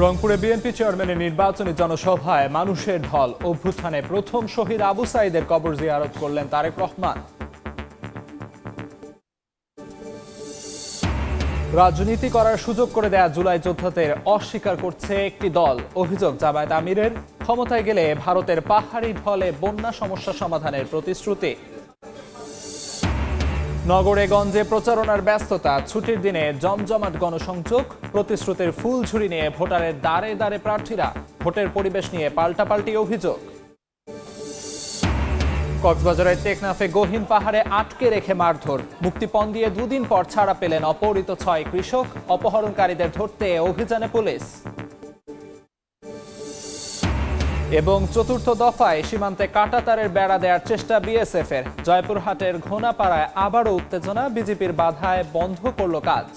রংপুরে বিএনপি চেয়ারম্যানের নির্বাচনী জনসভায় মানুষের ঢল। অভ্যুত্থানে প্রথম শহীদ আবু সাঈদের কবর জিয়ারত করলেন তারেক রহমান। রাজনীতি করার সুযোগ করে দেয়া জুলাই যোদ্ধাদের অস্বীকার করছে একটি দল। অভিযোগ, জামায়াত আমিরের ক্ষমতায় গেলে ভারতের পাহাড়ি ঢলে বন্যা সমস্যা সমাধানের প্রতিশ্রুতি। নগরে গঞ্জে প্রচারণার ব্যস্ততা, ছুটির দিনে জমজমাট গণসংযোগ। প্রতিশ্রুতির ফুলঝুরি নিয়ে ভোটারের দ্বারে দ্বারে প্রার্থীরা। ভোটের পরিবেশ নিয়ে পাল্টাপাল্টি অভিযোগ। কক্সবাজারের টেকনাফে গহীন পাহাড়ে আটকে রেখে মারধর। মুক্তিপণ দিয়ে দুদিন পর ছাড়া পেলেন অপহৃত 6 কৃষক। অপহরণকারীদের ধরতে অভিযানে পুলিশ। এবং চতুর্থ দফায় সীমান্তে কাঁটাতারের বেড়া দেওয়ার চেষ্টা বিএসএফ এর। জয়পুরহাটের ঘোনাপাড়ায় আবারও উত্তেজনা, বিজেপির বাধায় বন্ধ করল কাজ।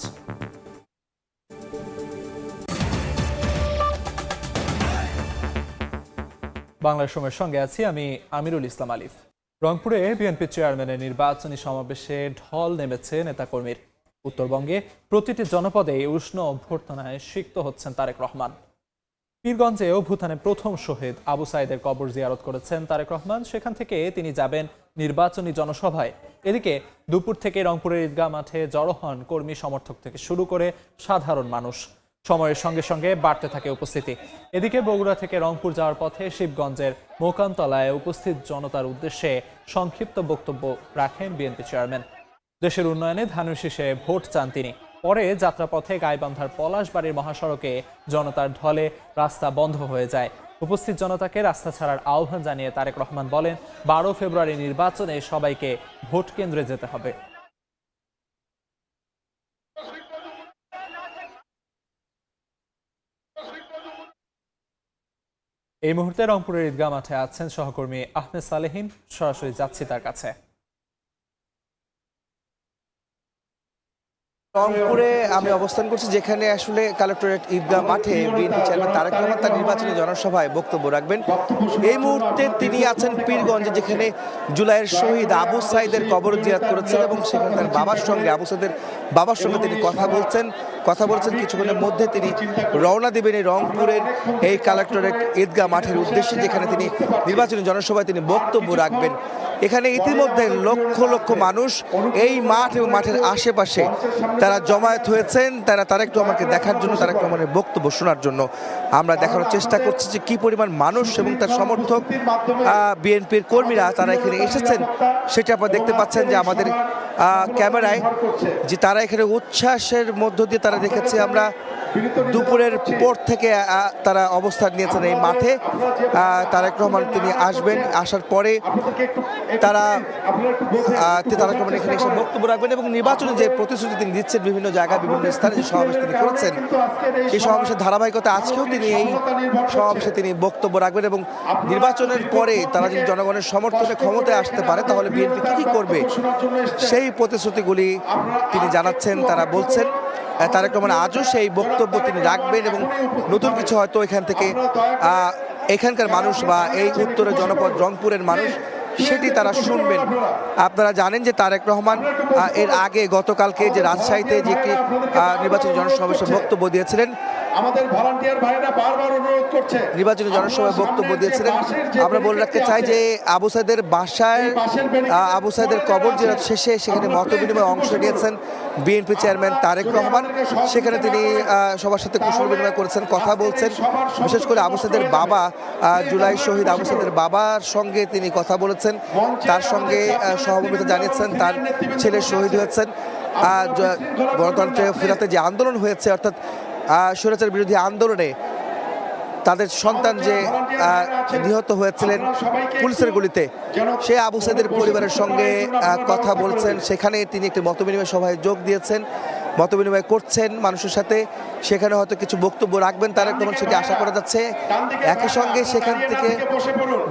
বাংলার সময়ের সঙ্গে আছি আমি আমিরুল ইসলাম আলিফ। রংপুরে বিএনপি চেয়ারম্যানের নির্বাচনী সমাবেশে ঢল নেমেছে নেতাকর্মীর। উত্তরবঙ্গে প্রতিটি জনপদে উষ্ণ অভ্যর্থনায় সিক্ত হচ্ছেন তারেক রহমান। পীরগঞ্জে অভ্যুত্থানে প্রথম শহীদ আবু সাঈদের কবর জিয়ারত করেছেন তারেক রহমান। সেখান থেকে তিনি যাবেন নির্বাচনী জনসভায়। এদিকে দুপুর থেকে রংপুরের ঈদগাহ মাঠে জড়ো হন কর্মী সমর্থক থেকে শুরু করে সাধারণ মানুষ। সময়ের সঙ্গে সঙ্গে বাড়তে থাকে উপস্থিতি। এদিকে বগুড়া থেকে রংপুর যাওয়ার পথে শিবগঞ্জের মোকামতলায় উপস্থিত জনতার উদ্দেশ্যে সংক্ষিপ্ত বক্তব্য রাখেন বিএনপি চেয়ারম্যান। দেশের উন্নয়নে ধানের শীষে ভোট চান তিনি। পরে যাত্রাপথে গাইবান্ধার পলাশবাড়ির মহাসড়কে জনতার ঢলে রাস্তা বন্ধ হয়ে যায়। উপস্থিত জনতাকে রাস্তা ছাড়ার আহ্বান জানিয়ে তারেক রহমান বলেন, 12 ফেব্রুয়ারি নির্বাচনে সবাইকে ভোট কেন্দ্রে যেতে হবে। এই মুহূর্তে রংপুরের ঈদগাহ মাঠে আছেন সহকর্মী আহমেদ সালেহীন। সরাসরি যাচ্ছি তার কাছে। রংপুরে আমি অবস্থান করছি, যেখানে আসলে কালেক্টরেট ঈদগাহ মাঠে বিএনপি চেয়ারম্যান তারেক রহমান তার নির্বাচনী জনসভায় বক্তব্য রাখবেন। এই মুহূর্তে তিনি আছেন পীরগঞ্জে, যেখানে জুলাইয়ের শহীদ আবু সাঈদের কবর জিয়ারত করেছেন এবং সেখানে তার বাবার সঙ্গে আবু সাঈদের বাবার সঙ্গে তিনি কথা বলছেন। কিছুক্ষণের মধ্যে তিনি রওনা দেবেন এই রংপুরের এই কালেক্টরেট ঈদগাহ মাঠের উদ্দেশ্যে, যেখানে তিনি নির্বাচনী জনসভায় তিনি বক্তব্য রাখবেন। এখানে ইতিমধ্যে লক্ষ লক্ষ মানুষ এই মাঠ এবং মাঠের আশেপাশে তারা জমায়েত হয়েছেন, তারা তারেক রহমানকে দেখার জন্য, তারেক রহমানের বক্তব্য শোনার জন্য। আমরা দেখানোর চেষ্টা করছি যে কি পরিমাণ মানুষ এবং তার সমর্থক বিএনপির কর্মীরা তারা এখানে এসেছেন। সেটা আপনারা দেখতে পাচ্ছেন যে আমাদের ক্যামেরায়, যে তারা এখানে উচ্ছ্বাসের মধ্য দিয়ে তারা দেখেছি আমরা দুপুরের পর থেকে তারা অবস্থান নিয়েছেন এই মাঠে। তারেক রহমান তিনি আসবেন, আসার পরে তারেক রহমান এখানে এসে বক্তব্য রাখবেন এবং নির্বাচনে যে প্রতিশ্রুতি তিনি দিচ্ছেন বিভিন্ন জায়গায় বিভিন্ন স্থানে যে সমাবেশ তিনি করেছেন, এই সমাবেশের ধারাবাহিকতা আজকেও তিনি এই সমাবেশে তিনি বক্তব্য রাখবেন। এবং নির্বাচনের পরে তারা যদি জনগণের সমর্থনে ক্ষমতায় আসতে পারে তাহলে বিএনপি কি করবে সেই প্রতিশ্রুতিগুলি তিনি জানাচ্ছেন, তারা বলছেন। তারেক রহমান আজও সেই বক্তব্য তিনি রাখবেন এবং নতুন কিছু হয়তো এখান থেকে এখানকার মানুষ বা এই উত্তরের জনপদ রংপুরের মানুষ সেটি তারা শুনবেন। আপনারা জানেন যে তারেক রহমান এর আগে গতকালকে যে রাজশাহীতে যে একটি নির্বাচনী জনসমাবেশে বক্তব্য দিয়েছিলেন, আমাদের ভলান্টিয়ার ভাইরা বারবার অনুরোধ করছে, নির্বাচনী জনসভায় বক্তব্য দিয়েছিলেন। আমরা বলে রাখতে চাই যে আবু সাঈদের বাসায় আবু সাঈদের কবর জিয়ারত শেষে সেখানে মতবিনিময়ে অংশ নিয়েছেন বিএনপি চেয়ারম্যান তারেক রহমান। সেখানে তিনি সবার সাথে কুশল বিনিময় করেছেন, কথা বলছেন। বিশেষ করে আবু সাঈদের বাবা, জুলাই শহীদ আবু সাঈদের বাবার সঙ্গে তিনি কথা বলেছেন, তার সঙ্গে সহমর্মিতা জানিয়েছেন। তার ছেলে শহীদ হয়েছেন গণতন্ত্রে ফেরাতে যে আন্দোলন হয়েছে, অর্থাৎ স্বৈরাচার বিরোধী আন্দোলনে তাদের সন্তান যে নিহত হয়েছিলেন পুলিশের গুলিতে, সে আবু সাঈদের পরিবারের সঙ্গে কথা বলছেন। সেখানে তিনি একটি মতবিনিময় সভায় যোগ দিয়েছেন, মতবিনিময় করছেন মানুষের সাথে। সেখানে হয়তো কিছু বক্তব্য রাখবেন তারেক রহমান, সেটি আশা করা যাচ্ছে। একই সঙ্গে সেখান থেকে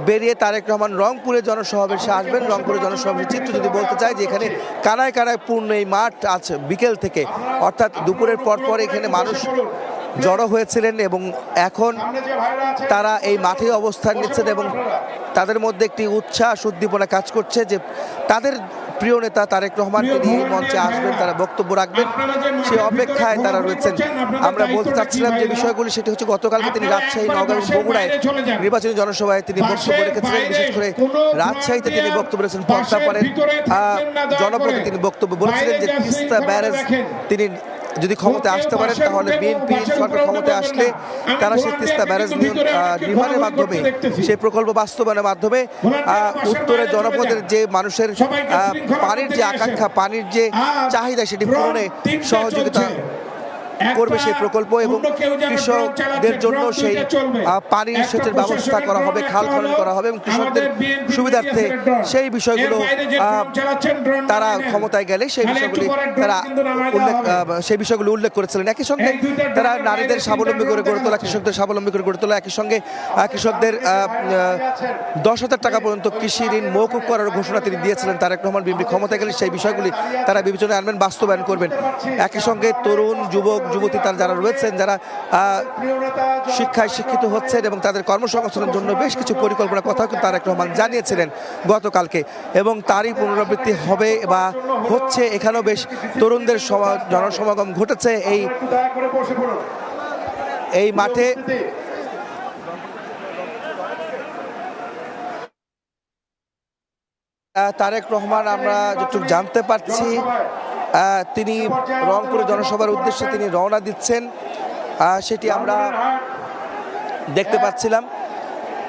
বেরিয়ে তারেক রহমান রংপুরে জনসমাবেশে আসবেন। রংপুরে জনসমাবেশের চিত্র যদি বলতে চাই, যে এখানে কানায় কানায় পূর্ণ এই মাঠ আছে বিকেল থেকে, অর্থাৎ দুপুরের পর এখানে মানুষ জড়ো হয়েছিলেন এবং এখন তারা এই মাঠে অবস্থান নিচ্ছেন এবং তাদের মধ্যে একটি উচ্ছ্বাস উদ্দীপনা কাজ করছে যে তাদের প্রিয় নেতা তারেক রহমান তিনি এই মঞ্চে আসবেন, তারা বক্তব্য রাখবেন, সেই অপেক্ষায় তারা রয়েছেন। আমরা বলতে চাচ্ছিলাম যে বিষয়গুলি, সেটি হচ্ছে গতকালকে তিনি রাজশাহী, নওগাঁ এবং বগুড়ায় নির্বাচনী জনসভায় তিনি বক্তব্য রেখেছিলেন। বিশেষ করে রাজশাহীতে তিনি বক্তব্য রেখেছেন পদ্মাপাড়ের জনপদে তিনি বক্তব্য বলেছিলেন যে তিস্তা ব্যারেজ তিনি যদি ক্ষমতায় আসতে পারেন তাহলে বিএনপি সরকার ক্ষমতায় আসলে তারা সেই তিস্তা ব্যারেজ নির্মাণের মাধ্যমে সেই প্রকল্প বাস্তবায়নের মাধ্যমে উত্তরের জনপদের যে মানুষের পানির যে আকাঙ্ক্ষা, পানির যে চাহিদা সেটি পূরণে সহযোগিতা করবে সেই প্রকল্প, এবং কৃষকদের জন্য সেই পানি সেচের ব্যবস্থা করা হবে, খাল খনন করা হবে এবং কৃষকদের সুবিধার্থে সেই বিষয়গুলো তারা ক্ষমতায় গেলে সেই বিষয়গুলো উল্লেখ করেছিলেন। একই সঙ্গে তারা নারীদের স্বাবলম্বী করে গড়ে তোলা, কৃষকদের স্বাবলম্বী করে গড়ে তোলা, একই সঙ্গে কৃষকদের 10,000 টাকা পর্যন্ত কৃষি ঋণ মওকুফ করার ঘোষণা তিনি দিয়েছিলেন। তারেক রহমান বিএনপি ক্ষমতায় গেলে সেই বিষয়গুলি তারা বিবেচনায় আনবেন, বাস্তবায়ন করবেন। একই সঙ্গে তরুণ যুবক যুবতী তারা যারা রয়েছেন, যারা শিক্ষায় শিক্ষিত হচ্ছেন এবং তাদের কর্মসংস্থানের জন্য বেশ কিছু পরিকল্পনার কথা কিন্তু তারেক রহমান জানিয়েছিলেন গতকালকে, এবং তারই পুনরাবৃত্তি হবে বা হচ্ছে। এখানেও বেশ তরুণদের জনসমাগম ঘটেছে এই মাঠে। তারেক রহমান আমরা যতটুকু জানতে পারছি তিনি রংপুরে জনসভার উদ্দেশ্যে তিনি রওনা দিচ্ছেন, সেটি আমরা দেখতে পাচ্ছিলাম।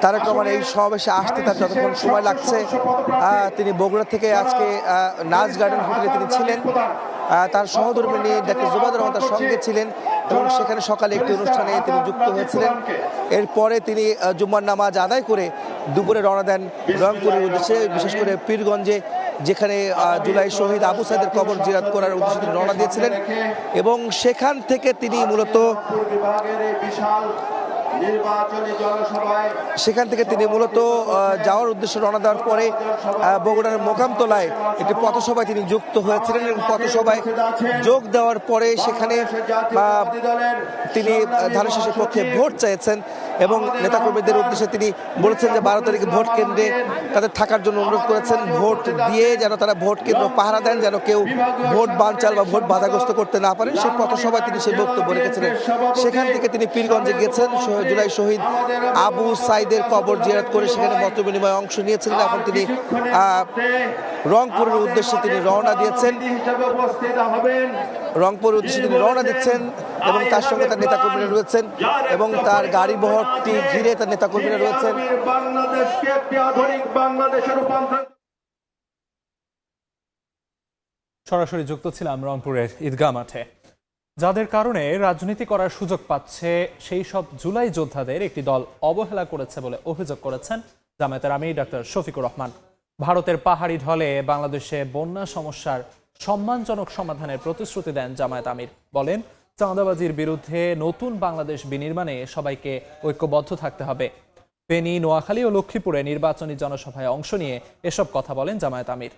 তারেক রহমান এই সমাবেশে আসতে তার যতক্ষণ সময় লাগছে, তিনি বগুড়া থেকে আজকে নাচ গার্ডেন হোটেলে তিনি ছিলেন, তার সহধর্মিণী ডাক্তার জুবাইদা রহমান তার সঙ্গে ছিলেন এবং সেখানে সকালে একটি অনুষ্ঠানে তিনি যুক্ত হয়েছিলেন। এরপরে তিনি জুম্মার নামাজ আদায় করে দুপুরে রওনা দেন রংপুরের উদ্দেশ্যে, বিশেষ করে পীরগঞ্জে যেখানে জুলাই শহীদ আবু সাইদের কবর জিয়ারত করার উদ্দেশ্যে তিনি রওনা দিয়েছিলেন, এবং সেখান থেকে তিনি মূলত যাওয়ার উদ্দেশ্যে রওনা দেওয়ার পরে বগুড়ার মোকামতলায় একটি পথসভায় তিনি যুক্ত হয়েছিলেন এবং পথসভায় যোগ দেওয়ার পরে সেখানে তিনি ধানের শীষের পক্ষে ভোট চাইছেন এবং নেতাকর্মীদের উদ্দেশ্যে তিনি বলেছেন যে 12 তারিখে ভোট কেন্দ্রে তাদের থাকার জন্য অনুরোধ করেছেন, ভোট দিয়ে যেন তারা ভোট কেন্দ্র পাহারা দেন, যেন কেউ ভোট বানচাল বা ভোট বাধাগ্রস্ত করতে না পারেন। সেই পথসভায় তিনি সেই বক্তব্য রেখেছিলেন। সেখান থেকে তিনি পীরগঞ্জে গিয়েছেন, জুলাই শহীদ আবু সাইদের কবর জিয়ারত করে সেখানে মত বিনিময়ে অংশ নিয়েছিলেন। এখন তিনি রংপুরের উদ্দেশ্যে তিনি রওনা দিয়েছেন, রংপুরের উদ্দেশ্যে তিনি রওনা দিচ্ছেন এবং তার সঙ্গে তার নেতাকর্মীরা রয়েছেন এবং তার গাড়ি বহরটি ঘিরে তার নেতাকর্মীরা রয়েছেন। সরাসরি যুক্ত ছিলাম রংপুরের ঈদগাহ মাঠে। যাদের কারণে রাজনীতি করার সুযোগ পাচ্ছে সেই সব জুলাই যোদ্ধাদের একটি দল অবহেলা করেছে বলে অভিযোগ করেছেন জামায়াতের আমির ডাক্তার শফিকুর রহমান। ভারতের পাহাড়ি ঢলে বাংলাদেশে বন্যা সমস্যার সম্মানজনক সমাধানের প্রতিশ্রুতি দেন জামায়াত আমির। বলেন, চাঁদাবাজির বিরুদ্ধে নতুন বাংলাদেশ বিনির্মাণে সবাইকে ঐক্যবদ্ধ থাকতে হবে। ফেনী, নোয়াখালী ও লক্ষ্মীপুরে নির্বাচনী জনসভায় অংশ নিয়ে এসব কথা বলেন জামায়াত আমির।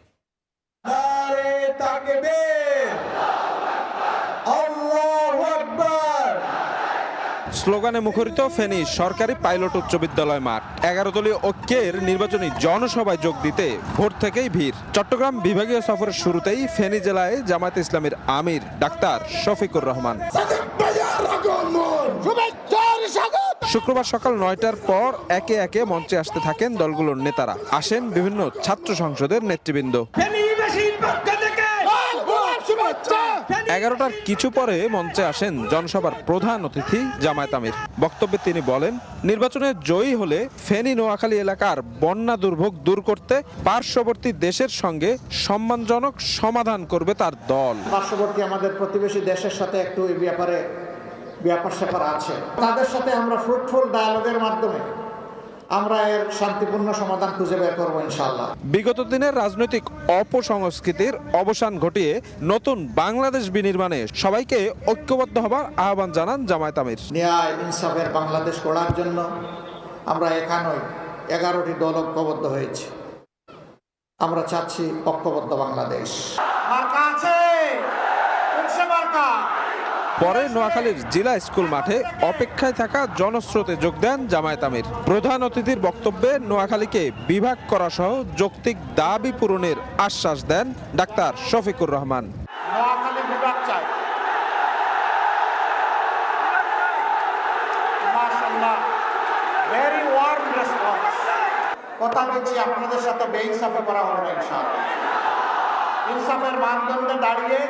স্লোগানে মুখরিত ফেনী সরকারি পাইলট উচ্চ বিদ্যালয় মাঠ। 11 দলীয় ঐক্যের নির্বাচনী জনসভায় যোগ দিতে ভোর থেকেই ভিড়। চট্টগ্রাম বিভাগীয় সফরের শুরুতেই ফেনী জেলায় জামায়াতে ইসলামীর আমির ডাক্তার শফিকুর রহমান। শুক্রবার সকাল 9টার পর একে একে মঞ্চে আসতে থাকেন দলগুলোর নেতারা। আসেন বিভিন্ন ছাত্র সংসদের নেতৃবৃন্দ। 11টার কিছু পরে মঞ্চে আসেন জনসভার প্রধান অতিথি জামায়াত আমির। বক্তব্যে তিনি বলেন, নির্বাচনে জয়ী হলে ফেনী নোয়াখালী এলাকার বন্যা দুর্ভোগ দূর করতে পার্শ্ববর্তী দেশের সঙ্গে সম্মানজনক সমাধান করবে তার দল। পার্শ্ববর্তী আমাদের প্রতিবেশী দেশের সাথে একটু এই ব্যাপারে ব্যাপার আছে, তাদের সাথে আমরা ফ্রুটফুল ডায়ালগের মাধ্যমে আমরা এর শান্তিপূর্ণ সমাধান খুঁজে বের করবো ইনশাআল্লাহ। বিগত দিনের রাজনৈতিক অপসংস্কৃতির অবসান ঘটিয়ে নতুন বাংলাদেশ বিনির্মাণে সবাইকে ঐক্যবদ্ধ হবার আহ্বান জানান জামায়াত আমির। ন্যায় ইনসাফের বাংলাদেশ গড়ার জন্য আমরা এখানেই 11টি দল ঐক্যবদ্ধ হয়েছি। আমরা চাচ্ছি ঐক্যবদ্ধ বাংলাদেশ। মার্কা আছে, মার্কা পরে নোয়াখালীর জেলা স্কুল মাঠে অপেক্ষায় থাকা জনস্রোতে যোগ দেন জামায়াত আমির। প্রধান অতিথির বক্তব্যে নোয়াখালীকে বিভাগ করা সহ যৌক্তিক দাবি পূরণের আশ্বাস দেন ডাক্তার শফিকুর রহমান। নোয়াখালী বিভাগ চাই। মাশাআল্লাহ, ভেরি ওয়ার্ম রেসপন্স। কথা দিচ্ছি আপনাদের সাথে বেইনসাফে করা হবে না ইনশাআল্লাহ। ইনসাফের মানদণ্ডে দাঁড়িয়ে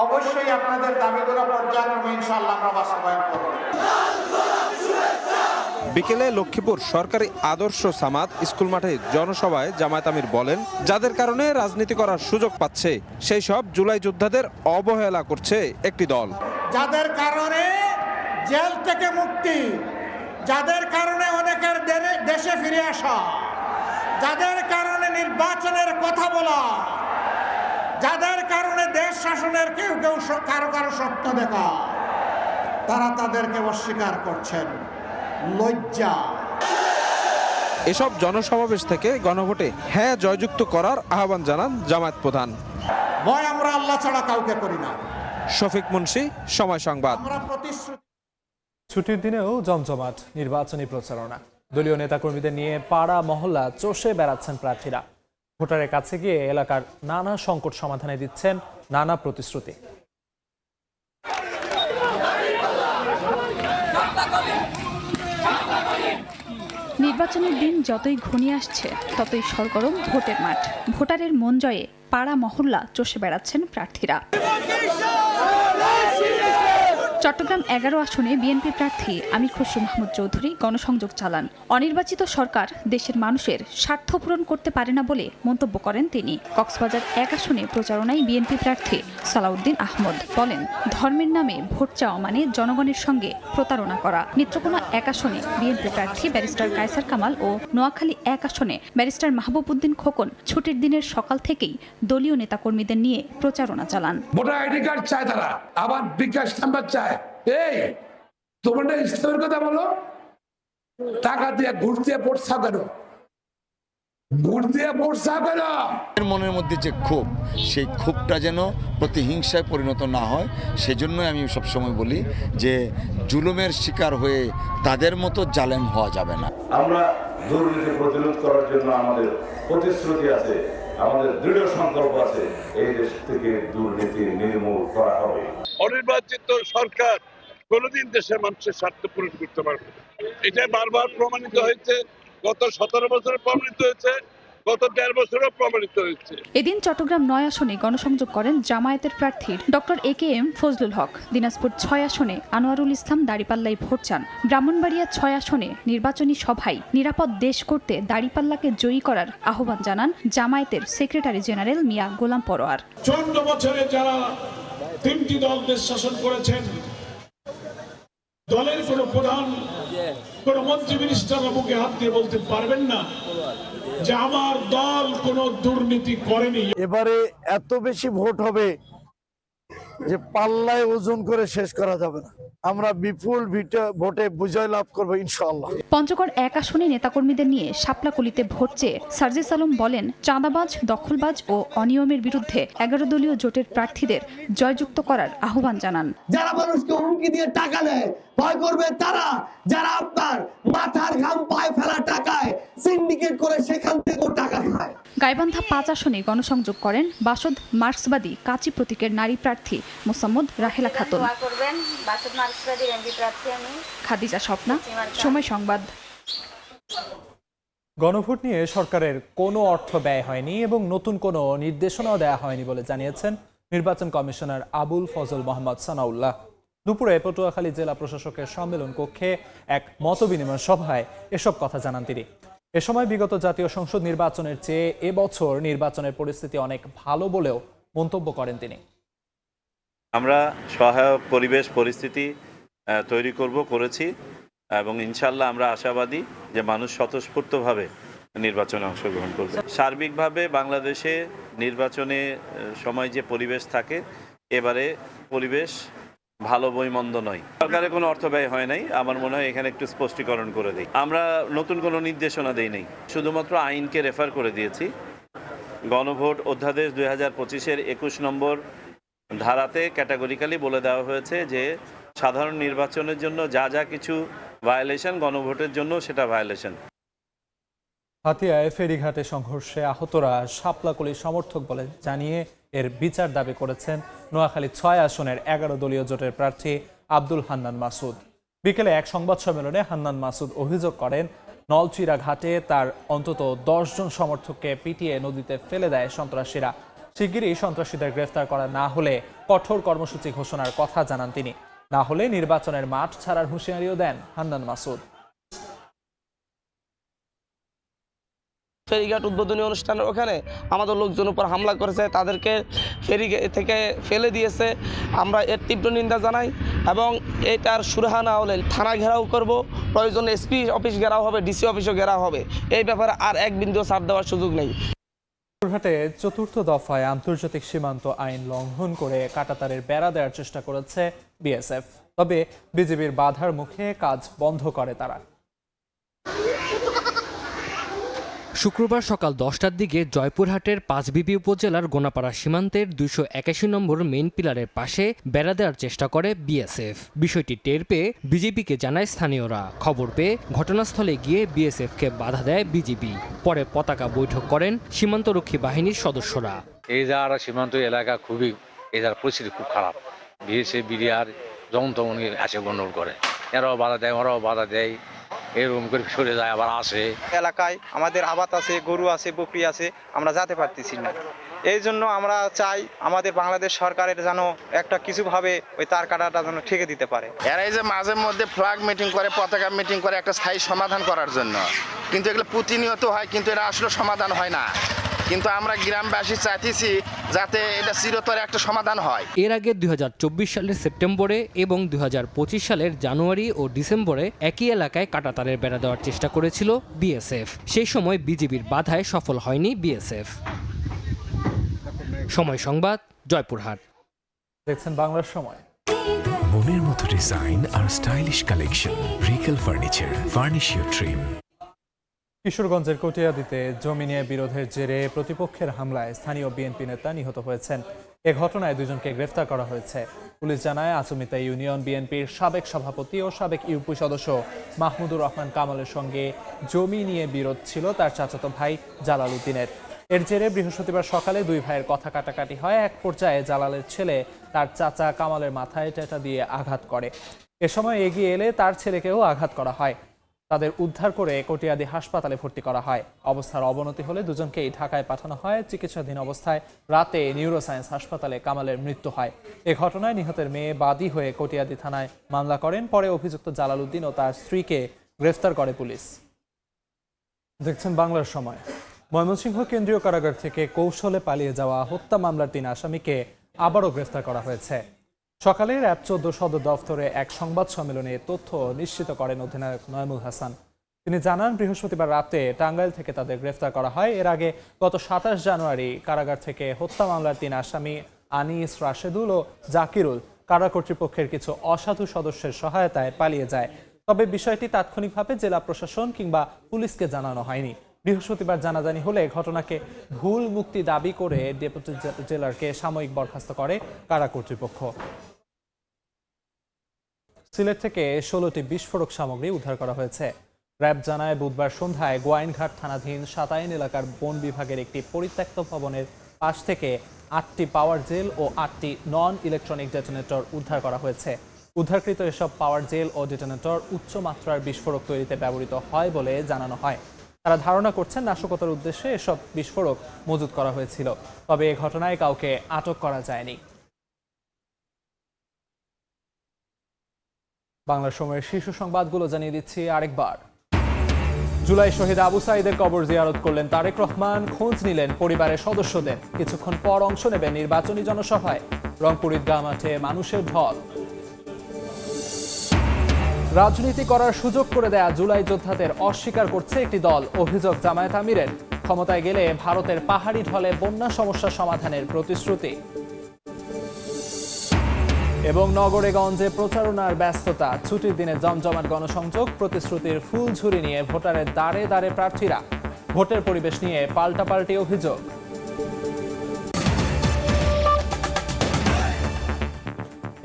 অবশ্যই আপনাদের দাবিগুলো পর্যায়ক্রমে ইনশাআল্লাহ আমরা বাস্তবায়ন করব। বিকেলে লক্ষ্মীপুর সরকারি আদর্শ সামাদ স্কুল মাঠে জনসভায় জামায়াত আমির বলেন, যাদের কারণে রাজনীতি করার সুযোগ পাচ্ছে সেই সব জুলাই যোদ্ধাদের অবহেলা করছে একটি দল। যাদের কারণে জেল থেকে মুক্তি, যাদের কারণে অনেকের দেশে ফিরে আসা, যাদের কারণে নির্বাচনের কথা বলা, যাদের কারণে দেশ শাসনের কেউ কেউ কারো কারো স্বপ্ন দেখা, তারা তাদেরকে অস্বীকার করছেন। লজ্জা। এসব জনসমাবেশ থেকে গণভোটে হ্যাঁ জয়যুক্ত করার আহ্বান জানান জামায়াত প্রধান। ভয় আমরা আল্লাহ ছাড়া কাউকে করি না। শফিক মুন্সি, সময় সংবাদ। আমরা প্রতিশ্রুতি। ছুটির দিনেও জমজমাট নির্বাচনী প্রচারণা। দলীয় নেতাকর্মীদের নিয়ে পাড়া মহল্লা চষে বেড়াচ্ছেন প্রার্থীরা। ভোটারের কাছে গিয়ে এলাকার নানা সংকট সমাধানে দিচ্ছেন নানা প্রতিশ্রুতি। নির্বাচনের দিন যতই ঘনিয়ে আসছে ততই সরগরম ভোটের মাঠ। ভোটারের মন জয়ে পাড়া মহল্লা চষে বেড়াচ্ছেন প্রার্থীরা। চট্টগ্রাম 11 আসনে বিএনপি প্রার্থী আমির খসরু মাহমুদ চৌধুরী গণসংযোগ চালান। অনির্বাচিত সরকার দেশের মানুষের স্বার্থ পূরণ করতে পারে না বলে মন্তব্য করেন তিনি। কক্সবাজার 1 আসনে প্রচারণায় বিএনপি প্রার্থী সালাউদ্দিন আহমদ বলেন, ধর্মের নামে ভোট চাওয়া মানে জনগণের সঙ্গে প্রতারণা করা। নেত্রকোনা 1 আসনে বিএনপি প্রার্থী ব্যারিস্টার কায়সার কামাল ও নোয়াখালী 1 আসনে ব্যারিস্টার মাহবুব উদ্দিন খোকন ছুটির দিনের সকাল থেকেই দলীয় নেতাকর্মীদের নিয়ে প্রচারণা চালান। ভোটার আইডি কার্ড চায় তারা, আবার বিকাশ নাম্বার চায়। এই তোমরা ইসলামের কথা বলো, টাকা দিয়ে ঘুষ দিয়ে ভোট চাও কেন? ভোট দিয়ে ভোট চাও কেন? মনের মধ্যে যে ক্ষোভ, সেই ক্ষোভটা যেন প্রতিহিংসায় পরিণত না হয়, সেজন্যই আমি সবসময় বলি যে জুলুমের শিকার হয়ে তাদের মতো জালেম হওয়া যাবে না। আমরা দুর্নীতি প্রতিরোধ করার জন্য আমাদের প্রতিশ্রুতি আছে, আমাদের দৃঢ় সংকল্প আছে, এই দেশ থেকে দুর্নীতি নির্মূল করা হবে। অনির্বাচিত সরকার কোনোদিন দেশের মানুষের স্বার্থ পূরণ করতে পারবে না। এটা বারবার প্রমাণিত হয়েছে, গত 17 বছরে প্রমাণিত হয়েছে, গত 1.5 বছরেও প্রমাণিত হয়েছে। এদিন চট্টগ্রাম 9 আসনে গণসংযোগ করেন জামায়াতের প্রার্থী ডক্টর AKM ফজলুল হক। দিনাজপুর 6 আসনে আনোয়ারুল ইসলাম দাঁড়িপাল্লায় ভোট চান। ব্রাহ্মণবাড়িয়া 6 আসনে নির্বাচনী সভায় নিরাপদ দেশ করতে দাঁড়িপাল্লাকে জয়ী করার আহ্বান জানান জামায়াতের সেক্রেটারি জেনারেল মিয়া গোলাম পরোয়ার। 14 বছরে যারা 3টি দল দেশ শাসন করেছেন, দলের কোন প্রধান, কোন মন্ত্রী মিনিস্টাররা মুখে হাত দিয়ে বলতে পারবেন না যে আমার দল কোনো দুর্নীতি করেনি। এবারে এত বেশি ভোট হবে যে পাল্লায় ওজন করে শেষ করা যাবে না। আমরা বিপুল ভোটে বিজয় লাভ করবো ইনশাআল্লাহ। পঞ্চগড় 1 আসনে নেতাকর্মীদের নিয়ে শাপলাকুলিতে ভোট চেয়ে সার্জিস আলম বলেন, চাঁদাবাজ, দখলবাজ ও অনিয়মের বিরুদ্ধে 11 দলীয় জোটের প্রার্থীদের জয়যুক্ত করার আহ্বান জানান। যারা মানুষকে হুমকি দিয়ে টাকা নেয়, ভয় করবে তারা, যারা আপনার মাথার ঘাম পায়ে ফেলা টাকায় সিন্ডিকেট করে সেখান থেকেও টাকা খায়। গাইবান্ধা 5 আসনে গণসংযোগ করেন বাসদ মার্ক্সবাদী কাচি প্রতীকের নারী প্রার্থী মোসাম্মদ রাহেলা খাতুন। খাদিজা স্বপ্না, সময় সংবাদ। গণভোট নিয়ে সরকারের কোনো অর্থ ব্যয় হয়নি এবং নতুন কোনো নির্দেশনাও দেওয়া হয়নি বলে জানিয়েছেন নির্বাচন কমিশনার আবুল ফজল মোহাম্মদ সানাউল্লাহ। দুপুরে পটুয়াখালী জেলা প্রশাসকের সম্মেলন কক্ষে এক মতবিনিময় সভায় এসব কথা জানান তিনি। এ সময় বিগত জাতীয় সংসদ নির্বাচনের চেয়ে এবছর নির্বাচনের পরিস্থিতি অনেক ভালো বলেও মন্তব্য করেন তিনি। আমরা সহায়ক পরিবেশ পরিস্থিতি তৈরি করেছি এবং ইনশাল্লাহ আমরা আশাবাদী যে মানুষ স্বতঃস্ফূর্তভাবে নির্বাচনে অংশগ্রহণ করবে। সার্বিকভাবে বাংলাদেশে নির্বাচনে সময় যে পরিবেশ থাকে, এবারে পরিবেশ ভালো বইমন্দ নয়। সরকারের কোনো অর্থ ব্যয় হয় নাই, আমার মনে হয় এখানে একটু স্পষ্টীকরণ করে দিই। আমরা নতুন কোনো নির্দেশনা দেই নাই, শুধুমাত্র আইনকে রেফার করে দিয়েছি। গণভোট অধ্যাদেশ 2025-এর 21 নম্বর ধারাতে ক্যাটাগরিক্যালি বলে দেওয়া হয়েছে যে সাধারণ নির্বাচনের জন্য যা যা কিছু ভায়োলেশন, গণভোটের জন্য সেটা ভায়োলেশন। হাতিয়ায় ফেরিঘাটে সংঘর্ষে আহতরা শাপলাকলির সমর্থক বলে জানিয়ে এর বিচার দাবি করেছেন নোয়াখালী ৬ আসনের ১১ দলীয় জোটের প্রার্থী আব্দুল হান্নান মাসুদ। বিকেলে এক সংবাদ সম্মেলনে হান্নান মাসুদ অভিযোগ করেন, নলচিরা ঘাটে তার অন্তত ১০ জন সমর্থককে পিটিয়ে নদীতে ফেলে দেয় সন্ত্রাসীরা। শিগগিরই সন্ত্রাসীদের গ্রেফতার করা না হলে কঠোর কর্মসূচি ঘোষণার কথা জানান তিনি। না হলে নির্বাচনের মাঠ ছাড়ার হুঁশিয়ারিও দেন হান্নান মাসুদ। ফেরিঘাট উদ্বোধনী অনুষ্ঠানের ওখানে আমাদের লোকজন উপর হামলা করেছে, তাদেরকে ফেরি থেকে ফেলে দিয়েছে। আমরা এর তীব্র নিন্দা জানাই এবং এটার সুরাহা না হলে থানা ঘেরাও করব, প্রয়োজনে এসপি অফিস ঘেরাও হবে, ডিসি অফিসও ঘেরাও হবে। এই ব্যাপারে আর এক বিন্দু ছাড় দেওয়ার সুযোগ নেই। বাগেরহাটে ৪র্থ দফায় আন্তর্জাতিক সীমান্ত আইন লঙ্ঘন করে কাঁটাতারের বেড়া দেওয়ার চেষ্টা করেছে বিএসএফ। তবে বিজিবির বাধার মুখে কাজ বন্ধ করে তারা। শুক্রবার সকাল 10টার দিকে জয়পুরহাটের পাঁচবিবি উপজেলার গোনাপাড়া সীমান্তের ২৮১ নম্বর মেইন পিলারের পাশে বেড়া দেওয়ার চেষ্টা করে বিএসএফ। বিষয়টি টের পেয়ে বিজেপিকে জানায় স্থানীয়রা। খবর পেয়ে ঘটনাস্থলে গিয়ে বিএসএফকে বাধা দেয় বিজিবি। পরে পতাকা বৈঠক করেন সীমান্তরক্ষী বাহিনীর সদস্যরা। এই যারা সীমান্ত এলাকা খুবই, এই যার পরিস্থিতি খুব খারাপ। বিএসএফ বিডিআর যখন তখন আসে গণ্ডগোল করে, এরাও বাধা দেয়, ওরাও বাধা দেয়, এরকম করে সরে যায় আবার আসে। এলাকায় আমাদের আবাদ আছে, গরু আছে, বকরি আছে, আমরা যেতে পারতেছি না। এই জন্য আমরা চাই আমাদের বাংলাদেশ সরকারের যেন একটা কিছুভাবে ওই তার কাটাটা যেন ঠেকে দিতে পারে। এরাই যে মাঝে মধ্যে ফ্ল্যাগ মিটিং করে, পতাকা মিটিং করে একটা স্থায়ী সমাধান করার জন্য, কিন্তু এগুলো প্রতিনিয়ত হয়, কিন্তু এটা আসলে সমাধান হয় না। কিন্তু আমরা গ্রামবাসী চাইতেছি যাতে এটা চিরতরে একটা সমাধান হয়। এর আগে ২০২৪ সালের সেপ্টেম্বরে এবং ২০২৫ সালের জানুয়ারি ও ডিসেম্বরে একই এলাকায় কাঁটাতারের বেড়া দেওয়ার চেষ্টা করেছিল বিএসএফ। সেই সময় বিজিবির বাধায় সফল হয়নি বিএসএফ। সময় সংবাদ, জয়পুরহাট। দেখছেন বাংলার সময়। মনের মতো ডিজাইন আর stylish collection, Regal furniture, furnish your dream. কিশোরগঞ্জের কটিয়াদীতে জমি নিয়ে বিরোধের জেরে প্রতিপক্ষের হামলায় স্থানীয় বিএনপি নেতা নিহত হয়েছেন। এ ঘটনায় 2 জনকে গ্রেফতার করা হয়েছে। পুলিশ জানায়, আচমিতা ইউনিয়ন বিএনপির সাবেক সভাপতি ও সাবেক ইউপি সদস্য মাহমুদুর রহমান কামালের সঙ্গে জমি নিয়ে বিরোধ ছিল তার চাচাতো ভাই জালাল উদ্দিনের। এর জেরে বৃহস্পতিবার সকালে 2 ভাইয়ের কথা কাটাকাটি হয়। এক পর্যায়ে জালালের ছেলে তার চাচা কামালের মাথায় টেটা দিয়ে আঘাত করে। এ সময় এগিয়ে এলে তার ছেলেকেও আঘাত করা হয়। তাদের উদ্ধার করে কটিয়াদী হাসপাতালে ভর্তি করা হয়। অবস্থার অবনতি হলে 2 জনকেই ঢাকায় পাঠানো হয়। চিকিৎসাধীন অবস্থায় রাতে নিউরোসায়েন্স হাসপাতালে কামালের মৃত্যু হয়। এ ঘটনায় নিহতের মেয়ে বাদী হয়ে কটিয়াদী থানায় মামলা করেন। পরে অভিযুক্ত জালাল উদ্দিন ও তার স্ত্রীকে গ্রেফতার করে পুলিশ। দেখছেন বাংলার সময়। ময়মনসিংহ কেন্দ্রীয় কারাগার থেকে কৌশলে পালিয়ে যাওয়া হত্যা মামলার 3 আসামিকে আবারও গ্রেফতার করা হয়েছে। সকালে র্যাব 14 সদর দফতরে এক সংবাদ সম্মেলনে তথ্য নিশ্চিত করেন অধিনায়ক নয়মুল হাসান। তিনি জানান, বৃহস্পতিবার রাতে টাঙ্গাইল থেকে তাদের গ্রেফতার করা হয়। এর আগে গত 27 জানুয়ারি কারাগার থেকে হত্যা মামলার 3 আসামি আনিস, রাশেদুল ও জাকিরুল কারা কর্তৃপক্ষের কিছু অসাধু সদস্যের সহায়তায় পালিয়ে যায়। তবে বিষয়টি তাৎক্ষণিকভাবে জেলা প্রশাসন কিংবা পুলিশকে জানানো হয়নি। বৃহস্পতিবার জানাজানি হলে ঘটনাকে ভুল মুক্তি দাবি করে ডেপুটি জেলারকে সাময়িক বরখাস্ত করে কারা কর্তৃপক্ষ। সিলেট থেকে 16টি বিস্ফোরক সামগ্রী উদ্ধার করা হয়েছে। র্যাব জানায়, বুধবার সন্ধ্যায় গোয়াইনঘাট থানাধীন সাতাইন এলাকার বন বিভাগের একটি পরিত্যক্ত ভবনের পাশ থেকে 8টি পাওয়ার জেল ও 8টি নন ইলেকট্রনিক ডেটোনেটর উদ্ধার করা হয়েছে। উদ্ধারকৃত এসব পাওয়ার জেল ও ডেটোনেটর উচ্চ মাত্রার বিস্ফোরক তৈরিতে ব্যবহৃত হয় বলে জানানো হয়। তারা ধারণা করছেন নাশকতার উদ্দেশ্যে এসব বিস্ফোরক মজুত করা হয়েছিল। তবে এ ঘটনায় কাউকে আটক করা যায়নি। বাংলার সময়ের শীর্ষ সংবাদগুলো জানিয়ে দিচ্ছি আরেকবার। জুলাই শহীদ আবু সাঈদের কবর জিয়ারত করলেন তারেক রহমান। খোঁজ নিলেন পরিবারের সদস্যদের। কিছুক্ষণ পর অংশ নেবেন নির্বাচনী জনসভায়। রংপুর ঈদগাহ মাঠে মানুষের ঢল। রাজনীতি করার সুযোগ করে দেয়া জুলাই যোদ্ধাদের অস্বীকার করছে একটি দল। অভিযোগ জামায়াত আমিরের। ক্ষমতায় গেলে ভারতের পাহাড়ি ঢলে বন্যা সমস্যা সমাধানের প্রতিশ্রুতি। এবং নগরে-গঞ্জে প্রচারণার ব্যস্ততা। ছুটির দিনে জমজমাট গণসংযোগ। প্রতিশ্রুতির ফুলঝুরি নিয়ে ভোটারের দ্বারে দ্বারে প্রার্থীরা। ভোটের পরিবেশ নিয়ে পাল্টাপাল্টি অভিযোগ।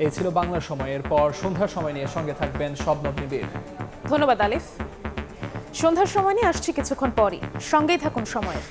এই ছিল বাংলা সময়ের পর সন্ধ্যার সময় নিয়ে সঙ্গে থাকবেন শবনব নিবিড়। ধন্যবাদ আলিফ। সন্ধ্যার সময় নিয়ে আসছি কিছুক্ষণ পরই, সঙ্গেই থাকুন সময়ের।